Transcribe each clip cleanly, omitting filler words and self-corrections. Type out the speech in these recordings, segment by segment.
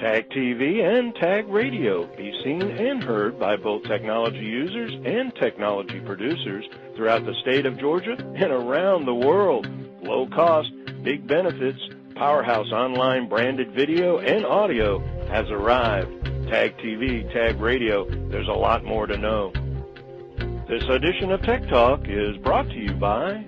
Tag TV and Tag Radio. Be seen and heard by both technology users and technology producers throughout the state of Georgia and around the world. Low cost, big benefits, powerhouse online branded video and audio has arrived. Tag TV, Tag Radio, there's a lot more to know. This edition of Tech Talk is brought to you by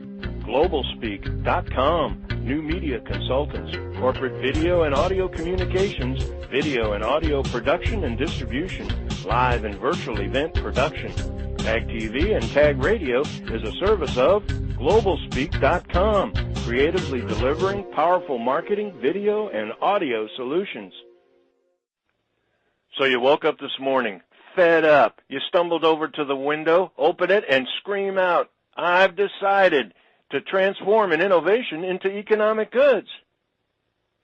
GlobalSpeak.com, new media consultants, corporate video and audio communications, video and audio production and distribution, live and virtual event production. Tag TV and Tag Radio is a service of GlobalSpeak.com, creatively delivering powerful marketing, video, and audio solutions. So you woke up this morning, fed up. You stumbled over to the window, open it, and scream out, "I've decided to transform an innovation into economic goods."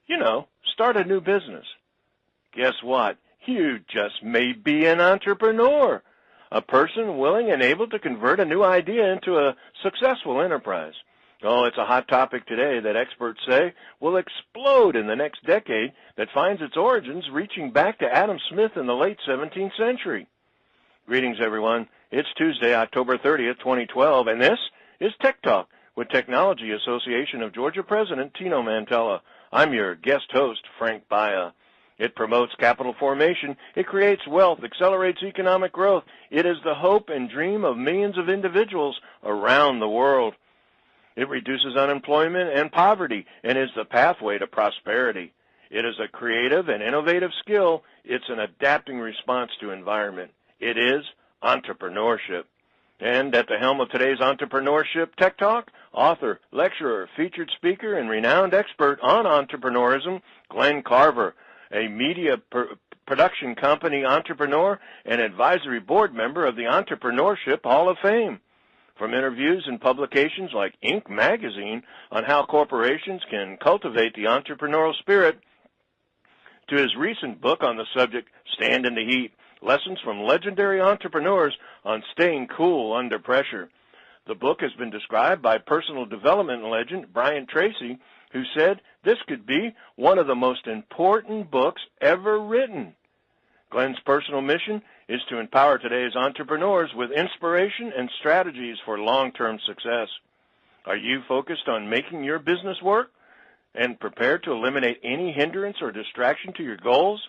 You know, start a new business. Guess what? You just may be an entrepreneur, a person willing and able to convert a new idea into a successful enterprise. Oh, it's a hot topic today that experts say will explode in the next decade that finds its origins reaching back to Adam Smith in the late 17th century. Greetings, everyone. It's Tuesday, October 30th, 2012, and this is Tech Talk with Technology Association of Georgia President Tino Mantella. I'm your guest host, Frank Baia. It promotes capital formation. It creates wealth, accelerates economic growth. It is the hope and dream of millions of individuals around the world. It reduces unemployment and poverty and is the pathway to prosperity. It is a creative and innovative skill. It's an adapting response to environment. It is entrepreneurship. And at the helm of today's Entrepreneurship Tech Talk, author, lecturer, featured speaker, and renowned expert on entrepreneurism, Glenn Carver, a media production company entrepreneur and advisory board member of the Entrepreneurship Hall of Fame. From interviews and publications like Inc. magazine on how corporations can cultivate the entrepreneurial spirit, to his recent book on the subject, Stand in the Heat, Lessons from Legendary Entrepreneurs on Staying Cool Under Pressure. The book has been described by personal development legend Brian Tracy, who said this could be one of the most important books ever written. Glenn's personal mission is to empower today's entrepreneurs with inspiration and strategies for long-term success. Are you focused on making your business work and prepared to eliminate any hindrance or distraction to your goals?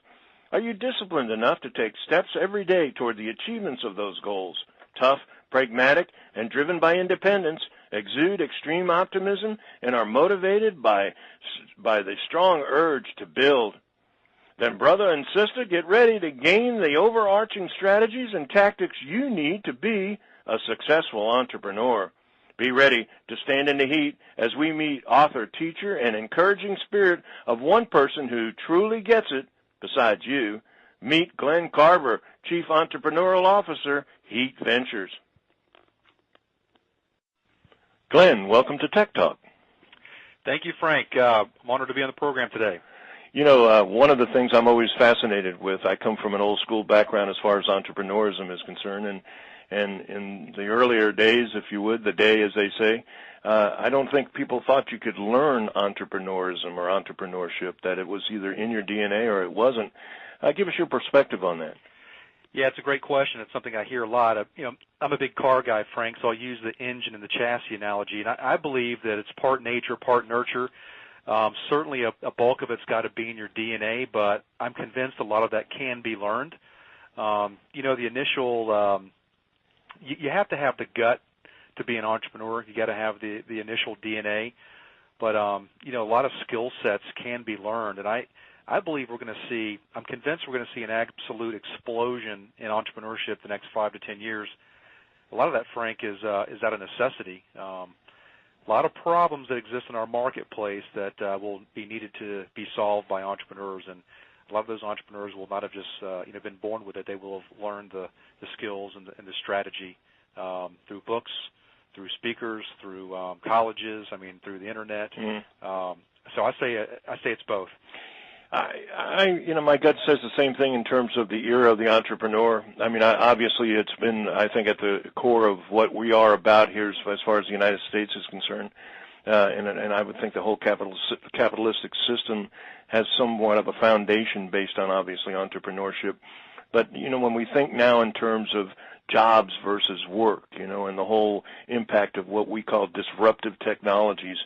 Are you disciplined enough to take steps every day toward the achievements of those goals? Tough, pragmatic, and driven by independence, exude extreme optimism, and are motivated by the strong urge to build. Then, brother and sister, get ready to gain the overarching strategies and tactics you need to be a successful entrepreneur. Be ready to stand in the heat as we meet author, teacher, and encouraging spirit of one person who truly gets it besides you. Meet Glenn Carver, Chief Entrepreneurial Officer, Heat Ventures. Glenn, welcome to Tech Talk. Thank you, Frank. I'm honored to be on the program today. You know, one of the things I'm always fascinated with, I come from an old school background as far as entrepreneurism is concerned, and in the earlier days, if you would, the day as they say, I don't think people thought you could learn entrepreneurism or entrepreneurship, that it was either in your DNA or it wasn't. Give us your perspective on that. Yeah, it's a great question. It's something I hear a lot of. You know, I'm a big car guy, Frank, so I'll use the engine and the chassis analogy, and I believe that it's part nature, part nurture. Certainly a bulk of it's got to be in your DNA, but I'm convinced a lot of that can be learned. You know, the initial, you have to have the gut to be an entrepreneur. You got to have the initial DNA, but you know, a lot of skill sets can be learned, and I believe I'm convinced we're going to see an absolute explosion in entrepreneurship the next 5 to 10 years. A lot of that, Frank, is out of necessity. A lot of problems that exist in our marketplace that will be needed to be solved by entrepreneurs, and a lot of those entrepreneurs will not have just been born with it. They will have learned the skills and the strategy through books, through speakers, through colleges. I mean, through the internet. Mm-hmm. So I say it's both. My gut says the same thing in terms of the era of the entrepreneur. I mean, obviously it's been, I think, at the core of what we are about here as far as the United States is concerned. and I would think the whole capitalistic system has somewhat of a foundation based on, obviously, entrepreneurship. But, when we think now in terms of jobs versus work, and the whole impact of what we call disruptive technologies,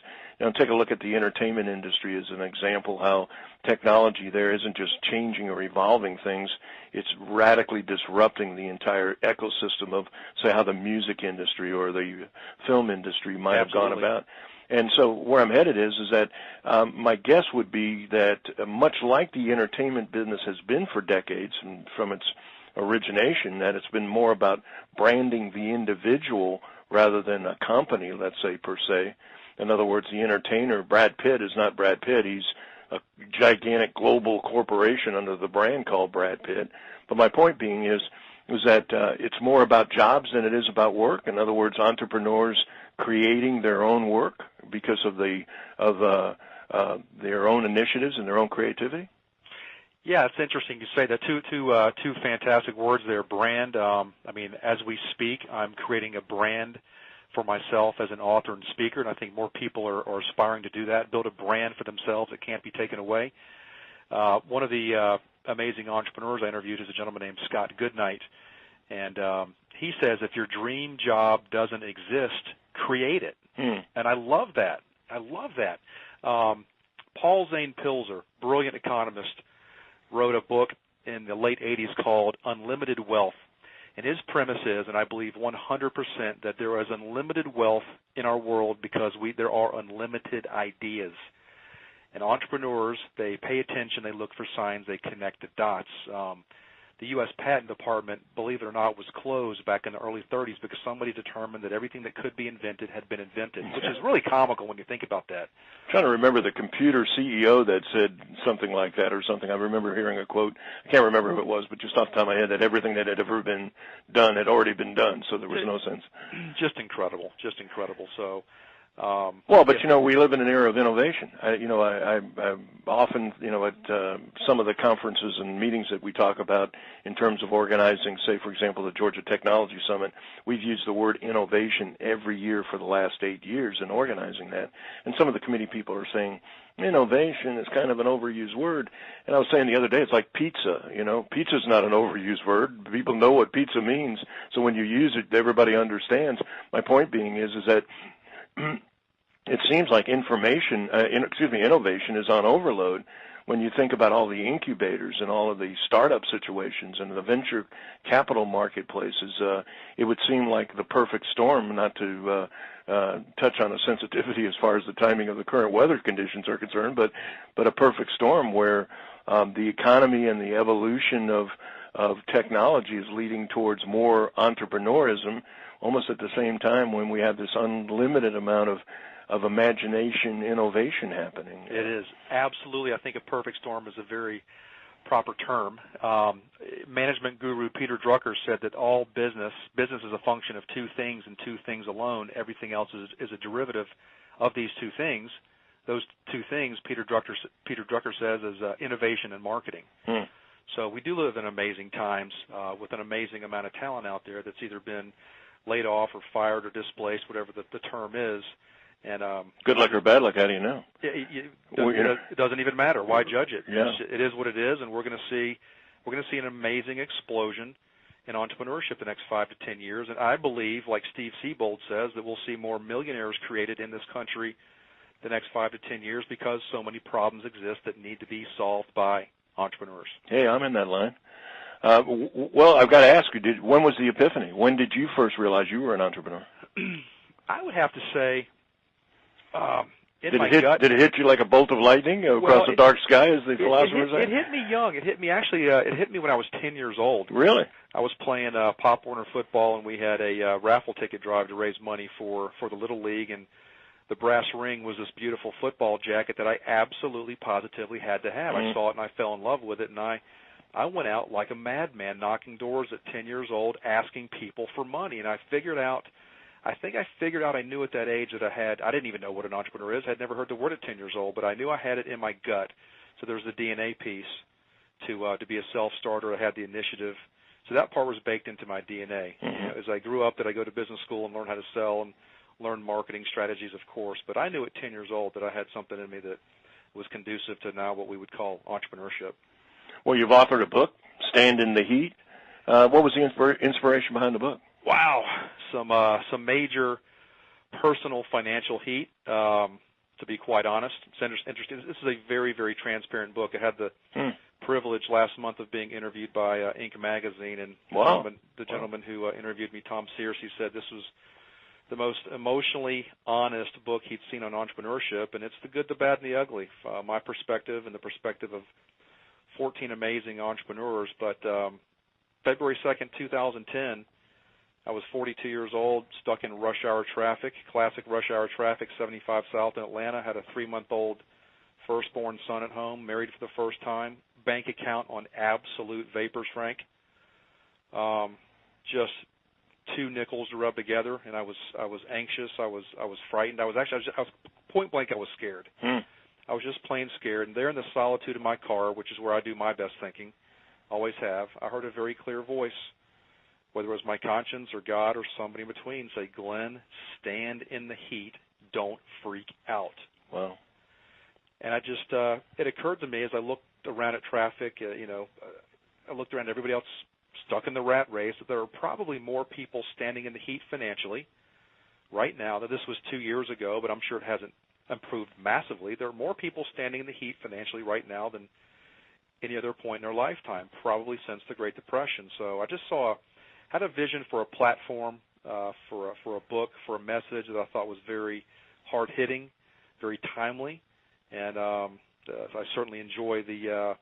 take a look at the entertainment industry as an example, how technology there isn't just changing or evolving things, it's radically disrupting the entire ecosystem of, say, how the music industry or the film industry might have gone about. And so where I'm headed is that my guess would be that much like the entertainment business has been for decades and from its origination, that it's been more about branding the individual rather than a company, let's say, per se. In other words, the entertainer, Brad Pitt, is not Brad Pitt. He's a gigantic global corporation under the brand called Brad Pitt. But my point being is that it's more about jobs than it is about work. In other words, entrepreneurs creating their own work because of their own initiatives and their own creativity. Yeah, it's interesting you say that. Two fantastic words there, brand. As we speak, I'm creating a brand for myself as an author and speaker, and I think more people are aspiring to do that, build a brand for themselves that can't be taken away. One of the amazing entrepreneurs I interviewed is a gentleman named Scott Goodnight, and he says if your dream job doesn't exist, create it. And I love that. Paul Zane Pilzer, brilliant economist, wrote a book in the late 80s called Unlimited Wealth. And his premise is, and I believe 100%, that there is unlimited wealth in our world because there are unlimited ideas. And entrepreneurs, they pay attention, they look for signs, they connect the dots. The U.S. Patent Department, believe it or not, was closed back in the early 30s because somebody determined that everything that could be invented had been invented, which is really comical when you think about that. I'm trying to remember the computer CEO that said something like that or something. I remember hearing a quote. I can't remember who it was, but just off the top of my head, that everything that had ever been done had already been done, so there was no sense. Just incredible. So. We live in an era of innovation. I often, at some of the conferences and meetings that we talk about in terms of organizing, say, for example, the Georgia Technology Summit, we've used the word innovation every year for the last 8 years in organizing that. And some of the committee people are saying, innovation is kind of an overused word. And I was saying the other day, it's like pizza. Pizza's not an overused word. People know what pizza means. So when you use it, everybody understands. My point being is that it seems like innovation is on overload when you think about all the incubators and all of the startup situations and the venture capital marketplaces. It would seem like the perfect storm, not to touch on a sensitivity as far as the timing of the current weather conditions are concerned, but a perfect storm where the economy and the evolution of technology is leading towards more entrepreneurism, almost at the same time when we have this unlimited amount of imagination, innovation happening. It is. Absolutely. I think a perfect storm is a very proper term. Management guru Peter Drucker said that all business is a function of two things and two things alone. Everything else is a derivative of these two things. Those two things, Peter Drucker says, is innovation and marketing. So we do live in amazing times with an amazing amount of talent out there that's either been laid off or fired or displaced, whatever the term is. And good luck or bad luck, how do you know? It doesn't even matter. Why judge it? Yeah. It is what it is, and we're going to see an amazing explosion in entrepreneurship the next 5 to 10 years. And I believe, like Steve Siebold says, that we'll see more millionaires created in this country the next 5 to 10 years because so many problems exist that need to be solved by entrepreneurs. Hey, I'm in that line. Well, I've got to ask you, when was the epiphany? When did you first realize you were an entrepreneur? I would have to say Did it hit you like a bolt of lightning across the dark sky, as the philosophers say? It hit me young. It hit me when I was 10 years old. Really? I was playing Pop Warner football, and we had a raffle ticket drive to raise money for the Little League, and the brass ring was this beautiful football jacket that I absolutely positively had to have. I saw it, and I fell in love with it, and I went out like a madman knocking doors at 10 years old asking people for money, and I figured out I knew at that age that I didn't even know what an entrepreneur is. I had never heard the word at 10 years old, but I knew I had it in my gut. So there's the DNA piece to be a self-starter. I had the initiative. So that part was baked into my DNA. As I grew up, did I go to business school and learn how to sell and learned marketing strategies, of course, but I knew at 10 years old that I had something in me that was conducive to now what we would call entrepreneurship. Well, you've authored a book, Stand in the Heat. What was the inspiration behind the book? Wow, some major personal financial heat. To be quite honest, it's interesting. This is a very, very transparent book. I had the privilege last month of being interviewed by Inc. magazine, and the gentleman who interviewed me, Tom Sears, he said this was the most emotionally honest book he'd seen on entrepreneurship, and it's the good, the bad, and the ugly. My perspective and the perspective of 14 amazing entrepreneurs. But February 2nd, 2010, I was 42 years old, stuck in rush hour traffic, classic rush hour traffic, 75 South in Atlanta, had a 3-month-old firstborn son at home, married for the first time, bank account on absolute vapors, Frank. Just 2 nickels to rub together, and I was anxious. I was frightened. I was point blank. I was scared. I was just plain scared. And there in the solitude of my car, which is where I do my best thinking, always have, I heard a very clear voice, whether it was my conscience or God or somebody in between, say, Glenn, stand in the heat. Don't freak out. Wow. And I just, it occurred to me as I looked around at traffic, I looked around at everybody else stuck in the rat race, that there are probably more people standing in the heat financially right now. That this was 2 years ago, but I'm sure it hasn't improved massively. There are more people standing in the heat financially right now than any other point in their lifetime, probably since the Great Depression. So I just had a vision for a platform, for a book, for a message that I thought was very hard-hitting, very timely, and I certainly enjoy the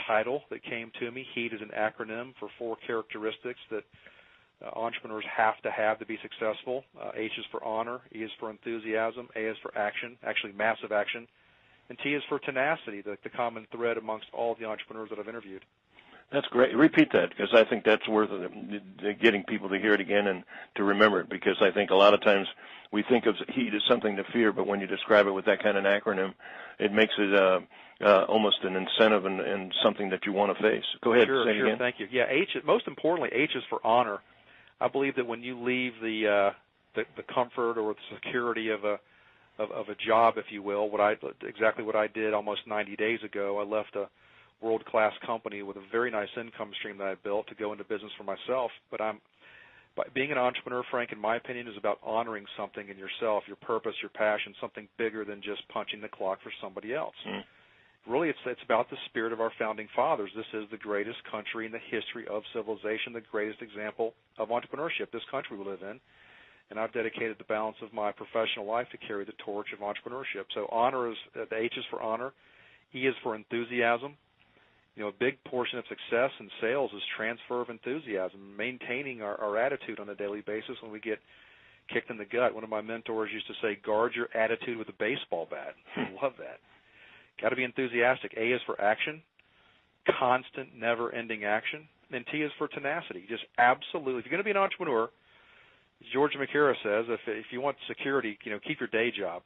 title that came to me. HEAT is an acronym for 4 characteristics that entrepreneurs have to be successful. H is for honor, E is for enthusiasm, A is for action, actually massive action, and T is for tenacity, the common thread amongst all the entrepreneurs that I've interviewed. That's great. Repeat that, because I think that's worth getting people to hear it again and to remember it, because I think a lot of times we think of heat as something to fear, but when you describe it with that kind of an acronym, it makes it almost an incentive and something that you want to face. Go ahead. Sure, say it again. Thank you. Yeah, most importantly, H is for honor. I believe that when you leave the comfort or the security of a job, if you will, exactly what I did almost 90 days ago, I left a world-class company with a very nice income stream that I built to go into business for myself. But being an entrepreneur, Frank, in my opinion, is about honoring something in yourself, your purpose, your passion, something bigger than just punching the clock for somebody else. Really, it's about the spirit of our founding fathers. This is the greatest country in the history of civilization, the greatest example of entrepreneurship, this country we live in. And I've dedicated the balance of my professional life to carry the torch of entrepreneurship. So honor is, the H is for honor. E is for enthusiasm. A big portion of success in sales is transfer of enthusiasm, maintaining our attitude on a daily basis when we get kicked in the gut. One of my mentors used to say, guard your attitude with a baseball bat. I love that. Got to be enthusiastic. A is for action, constant, never-ending action. And T is for tenacity. Just absolutely. If you're going to be an entrepreneur, as George McCara says, if you want security, keep your day job.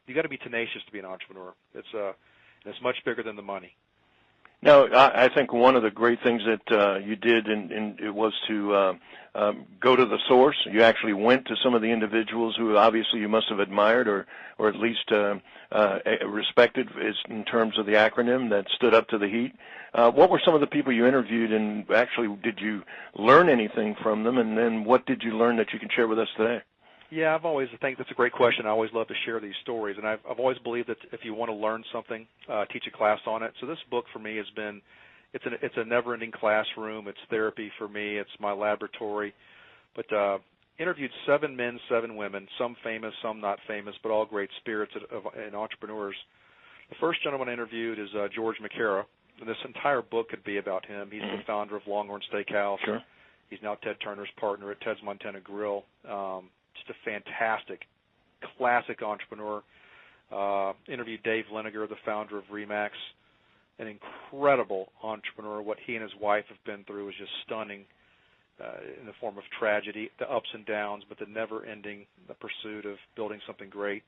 You got to be tenacious to be an entrepreneur. It's much bigger than the money. Now, I think one of the great things that you did it was to go to the source. You actually went to some of the individuals who obviously you must have admired or at least respected in terms of the acronym that stood up to the heat. What were some of the people you interviewed, and actually did you learn anything from them, and then what did you learn that you can share with us today? Yeah, I think that's a great question. I always love to share these stories, and I've always believed that if you want to learn something, teach a class on it. So this book for me has been, it's a never-ending classroom. It's therapy for me. It's my laboratory. But interviewed 7 men, 7 women, some famous, some not famous, but all great spirits and entrepreneurs. The first gentleman I interviewed is George McCara, and this entire book could be about him. He's the founder of Longhorn Steakhouse. Sure. He's now Ted Turner's partner at Ted's Montana Grill. Just a fantastic, classic entrepreneur. Interviewed Dave Liniger, the founder of Remax, an incredible entrepreneur. What he and his wife have been through is just stunning in the form of tragedy, the ups and downs, but the never-ending pursuit of building something great.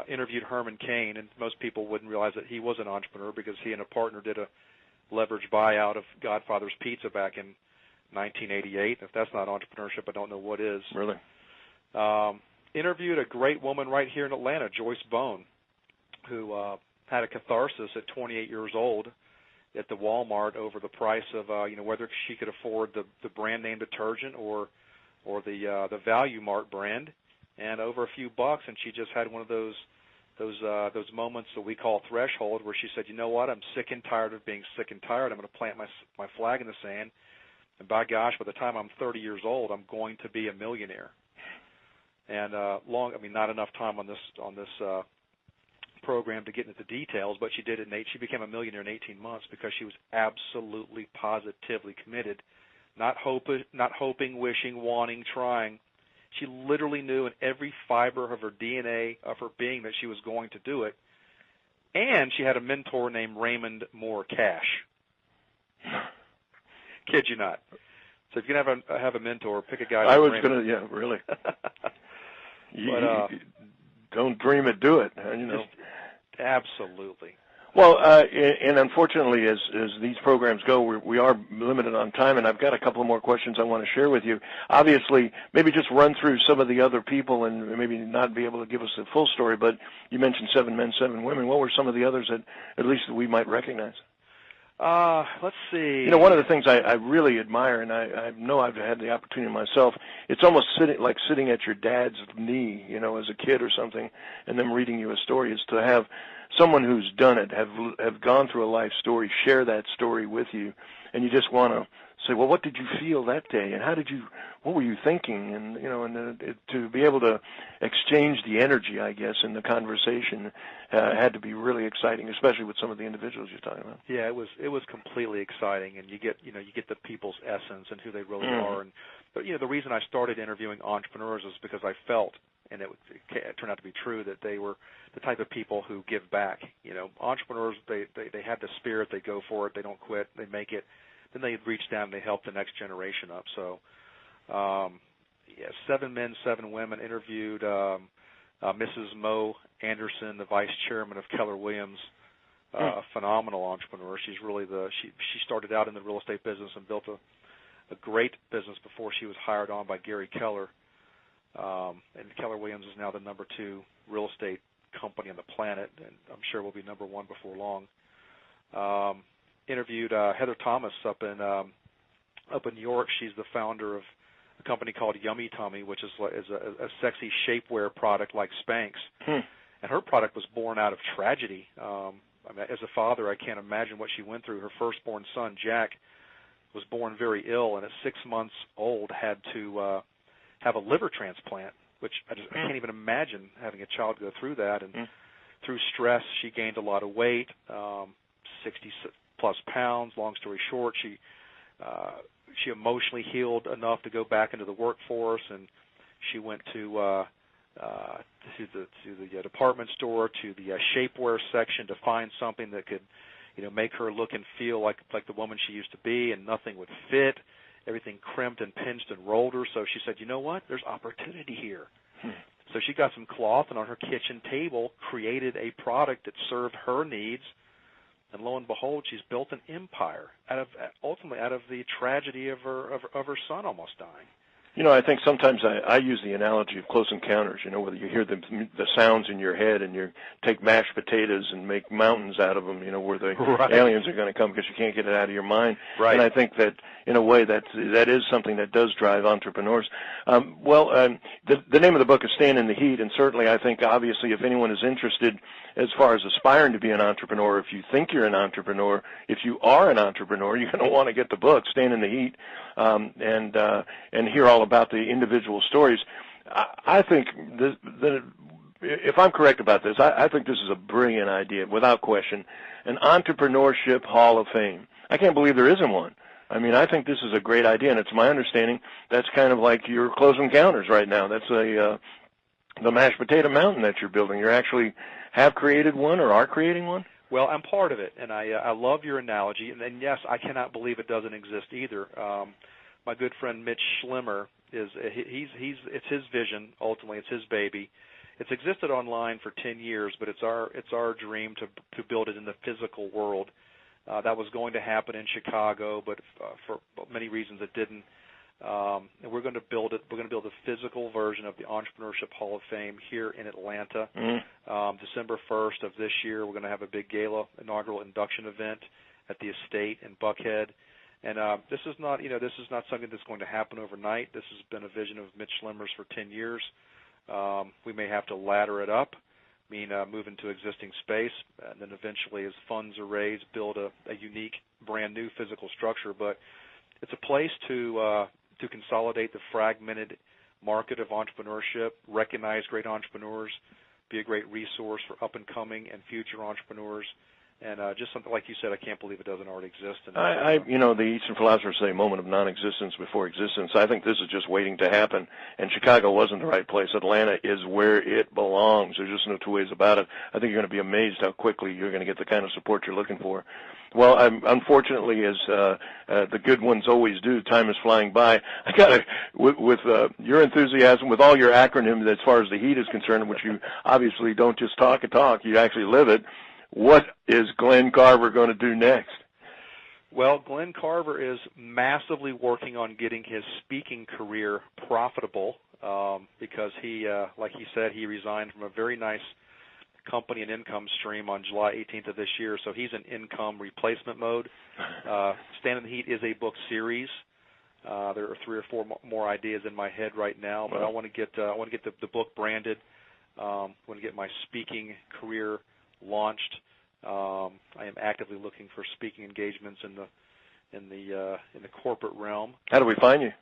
Interviewed Herman Cain, and most people wouldn't realize that he was an entrepreneur because he and a partner did a leveraged buyout of Godfather's Pizza back in 1988. If that's not entrepreneurship, I don't know what is. Really? interviewed a great woman right here in Atlanta, Joyce Bone, who had a catharsis at 28 years old at the Walmart over the price of whether she could afford the brand name detergent or the Value Mart brand, and over a few bucks, and she just had one of those moments that we call threshold, where she said, you know what, I'm sick and tired of being sick and tired. I'm going to plant my flag in the sand, and by gosh, by the time I'm 30 years old, I'm going to be a millionaire. And not enough time on this program to get into the details, but she did it. She became a millionaire in 18 months because she was absolutely, positively committed, not hoping, wishing, wanting, trying. She literally knew in every fiber of her DNA, of her being, that she was going to do it. And she had a mentor named Raymond Moore Cash. Kid you not. So if you can have a mentor, pick a guy named Raymond. I was going to, yeah, really. Don't dream it, do it. Absolutely. Well, and unfortunately, as these programs go, we are limited on time, and I've got a couple more questions I want to share with you. Obviously, maybe just run through some of the other people and maybe not be able to give us the full story, but you mentioned 7 men, 7 women. What were some of the others that at least we might recognize? Let's see. One of the things I really admire, and I know I've had the opportunity myself, it's almost sitting at your dad's knee, as a kid or something, and them reading you a story, is to have someone who's done it, have gone through a life story, share that story with you, and you just want to say, well, what did you feel that day, and what were you thinking, and to be able to exchange the energy, I guess, in the conversation had to be really exciting, especially with some of the individuals you're talking about. Yeah, it was completely exciting, and you get the people's essence and who they really are, but the reason I started interviewing entrepreneurs is because I felt, and it turned out to be true, that they were the type of people who give back. Entrepreneurs, they have the spirit, they go for it, they don't quit, they make it. Then they reach down and they help the next generation up. So, 7 men, 7 women. Interviewed Mrs. Mo Anderson, the vice chairman of Keller Williams, a phenomenal entrepreneur. She's really she started out in the real estate business and built a great business before she was hired on by Gary Keller. And Keller Williams is now the number 2 real estate company on the planet, and I'm sure will be number 1 before long. Interviewed Heather Thomas up in New York. She's the founder of a company called Yummy Tummy, which is a sexy shapewear product like Spanx. And her product was born out of tragedy. As a father, I can't imagine what she went through. Her firstborn son, Jack, was born very ill, and at 6 months old had to have a liver transplant, which I can't even imagine having a child go through that. And through stress, she gained a lot of weight, 60-plus pounds. Long story short, she emotionally healed enough to go back into the workforce, and she went to the department store, to the shapewear section to find something that could, make her look and feel like the woman she used to be, and nothing would fit. Everything crimped and pinched and rolled her. So she said, you know what? There's opportunity here. So she got some cloth and on her kitchen table created a product that served her needs. And lo and behold, she's built an empire ultimately out of the tragedy of her son almost dying. I think sometimes I use the analogy of Close Encounters, whether you hear the sounds in your head and you take mashed potatoes and make mountains out of them, where the aliens are going to come because you can't get it out of your mind. Right. And I think that, in a way, that is something that does drive entrepreneurs. The name of the book is Stand in the Heat, and certainly I think, obviously, if anyone is interested as far as aspiring to be an entrepreneur, if you think you're an entrepreneur, if you are an entrepreneur, you're going to want to get the book, Stand in the Heat, and hear all about the individual stories. I think if I'm correct about this, I think this is a brilliant idea, without question, an entrepreneurship hall of fame. I can't believe there isn't one. I think this is a great idea, and it's my understanding that's kind of like your Close Encounters right now. That's the mashed potato mountain that you're building. You actually have created one or are creating one? Well, I'm part of it, and I love your analogy. And yes, I cannot believe it doesn't exist either. My good friend Mitch Schlimmer it's his vision. Ultimately, it's his baby. It's existed online for 10 years, but it's our dream to build it in the physical world. That was going to happen in Chicago, but for many reasons it didn't. and we're going to build it. We're going to build a physical version of the Entrepreneurship Hall of Fame here in Atlanta. December 1st of this year, we're going to have a big gala inaugural induction event at the estate in Buckhead. And this is not something that's going to happen overnight. This has been a vision of Mitch Schlemmer's for 10 years. We may have to ladder it up, move into existing space, and then eventually, as funds are raised, build a unique, brand new physical structure. But it's a place to consolidate the fragmented market of entrepreneurship, recognize great entrepreneurs, be a great resource for up-and-coming and future entrepreneurs, and just something like you said, I can't believe it doesn't already exist. The Eastern philosophers say moment of non-existence before existence. I think this is just waiting to happen, and Chicago wasn't the right place. Atlanta is where it belongs. There's just no two ways about it. I think you're going to be amazed how quickly you're going to get the kind of support you're looking for. Well, unfortunately, as the good ones always do, time is flying by. I got with your enthusiasm, with all your acronyms as far as the heat is concerned, which you obviously don't just talk and talk, you actually live it. What is Glenn Carver going to do next? Well, Glenn Carver is massively working on getting his speaking career profitable because he, like he said, he resigned from a very nice company and income stream on July 18th of this year, so he's in income replacement mode. Stand in the Heat is a book series. There are 3 or 4 more ideas in my head right now, but I want to get the book branded. I want to get my speaking career launched. I am actively looking for speaking engagements in the corporate realm. How do we find you?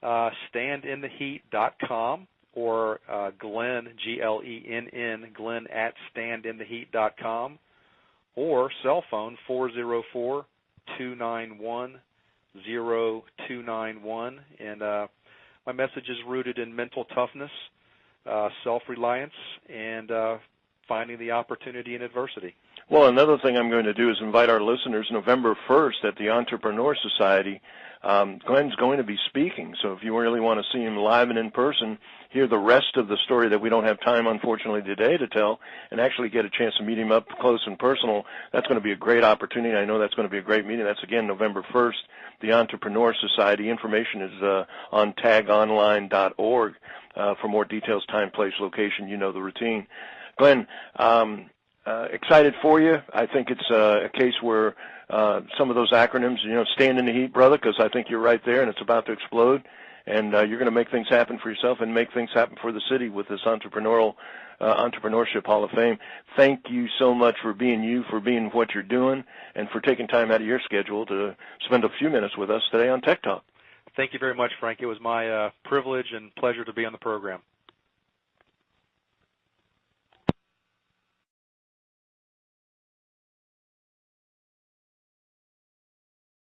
standintheheat.com or Glenn, Glenn, Glenn at standintheheat.com, or cell phone 404-291-0291. And my message is rooted in mental toughness, self-reliance, and finding the opportunity in adversity. Well, another thing I'm going to do is invite our listeners November 1st at the Entrepreneur Society. Glenn's going to be speaking, so if you really want to see him live and in person, hear the rest of the story that we don't have time, unfortunately, today to tell, and actually get a chance to meet him up close and personal, that's going to be a great opportunity. I know that's going to be a great meeting. That's, again, November 1st, the Entrepreneur Society. Information is on tagonline.org. For more details, time, place, location, you know the routine. Glenn, excited for you. I think it's a case where some of those acronyms, stand in the heat, brother, because I think you're right there, and it's about to explode. And you're going to make things happen for yourself and make things happen for the city with this Entrepreneurship Hall of Fame. Thank you so much for being you, for being what you're doing, and for taking time out of your schedule to spend a few minutes with us today on Tech Talk. Thank you very much, Frank. It was my privilege and pleasure to be on the program.